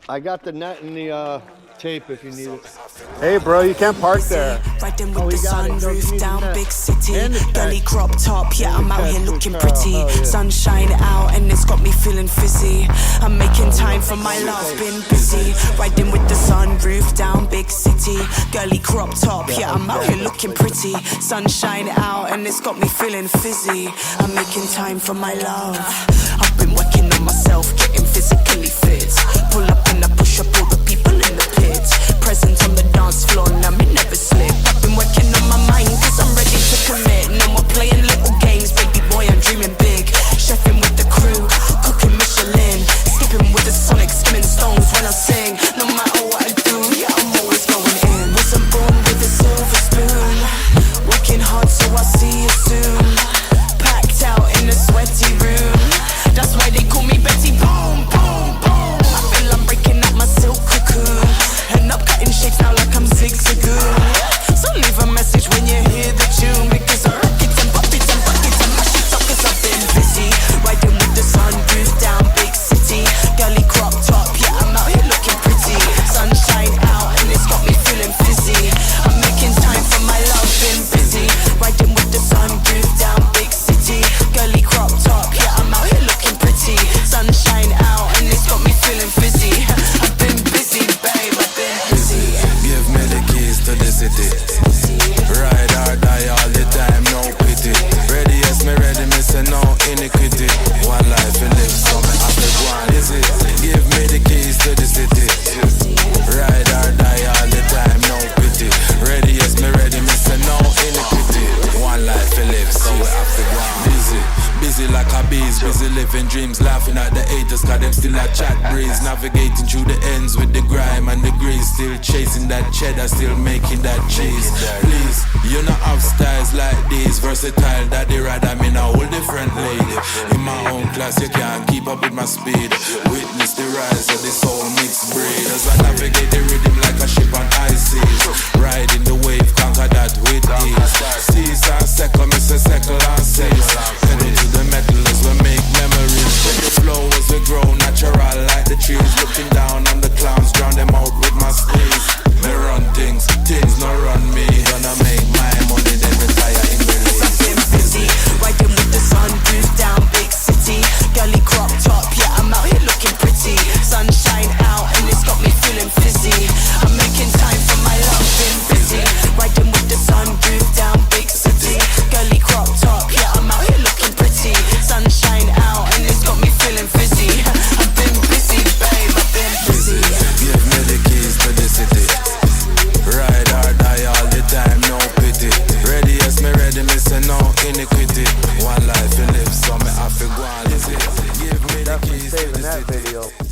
I got the net and the tape if you need it. Hey, bro, you can't park there. Riding with the sunroof down big city. Girly crop top, yeah, I'm out here looking pretty. Sunshine out and it's got me feeling fizzy. I'm making time for my love, been busy. Riding with the sunroof down big city. Girly crop top, yeah, I'm out here looking pretty. Sunshine out and it's got me feeling fizzy. I'm making time for my love. I've been working on myself, getting physically fit. Pull up and I push up all the people in the pit. Present on the dance floor, now me never slip. I've been working on my mind, cause I'm ready to commit. No more playing little games, baby boy, I'm dreaming big. Chefing with the crew, cooking Michelin. Skipping with the sonic, skimming stones when I sing. No matter what I do, yeah, I'm always going in. Wasn't born with a silver spoon. Working hard so I'll see you soon. Packed out in a sweaty room. That's why they call me Betty Boom, boom, boom. I feel I'm breaking up my silk cocoon. And I'm cutting shapes now like I'm zigzagoon. So leave a message when you hear the tune. Because I rock it and pop it and fuck it and mash it up. Cause I've been busy riding with the sunroof down big city. Girly crop top, yeah, I'm out here looking pretty. Sunshine out and it's got me feeling fizzy. I'm making time for my love, been busy riding with the sunroof down big city. Girly crop top, yeah, I'm out here looking pretty. Sunshine out and it's got me feeling fizzy. I've been busy, babe, I've been busy. Give me the keys to the city. Ride or die all the time, no pity. Ready, yes, me ready, me say no iniquity. One life to live, so me have to go on, is it? Give me the keys to the city. Ride or die all the time, no pity. Ready, yes, me ready, me say no iniquity. One life to live, so we have to go on. Busy like a bees, busy living dreams. Laughing at the haters, cause them still a chat breeze. Navigating through the ends with the grime and the grease. Still chasing that cheddar, still making that cheese. Please, you not have styles like these. Versatile, daddy ride, I'm in a whole different league. In my own class, you can't keep up with my speed. Witness the rise of the soul mixed breed. As I navigate the rhythm like a ship on ice seas. Riding the wave, conquer that with ease. Seas and second, miss a second and seas. Pedal to the metal as we make memories. Check the flow as we grow, natural like the trees. Looking down on the clowns, drown them out with my squeeze. Me run things, things no run me. Gonna make my money, then retire in release. I've been busy riding with the sunroof down big city. Girly crop top, yeah, I'm out here looking pretty. Sunshine out and it's got me feeling fizzy. I'm making time for my love, been busy riding with the sunroof down big city. Girly crop top, yeah, I'm out here looking pretty. Sunshine out and it's got me feeling fizzy. I've been busy, babe, I've been busy. Give me the keys to the city. Ride or die all the time, no pity. Ready, yes, me ready, me say no iniquity. One life to live, so me have to go on, is it? Give me the keys to the city. Saving that video.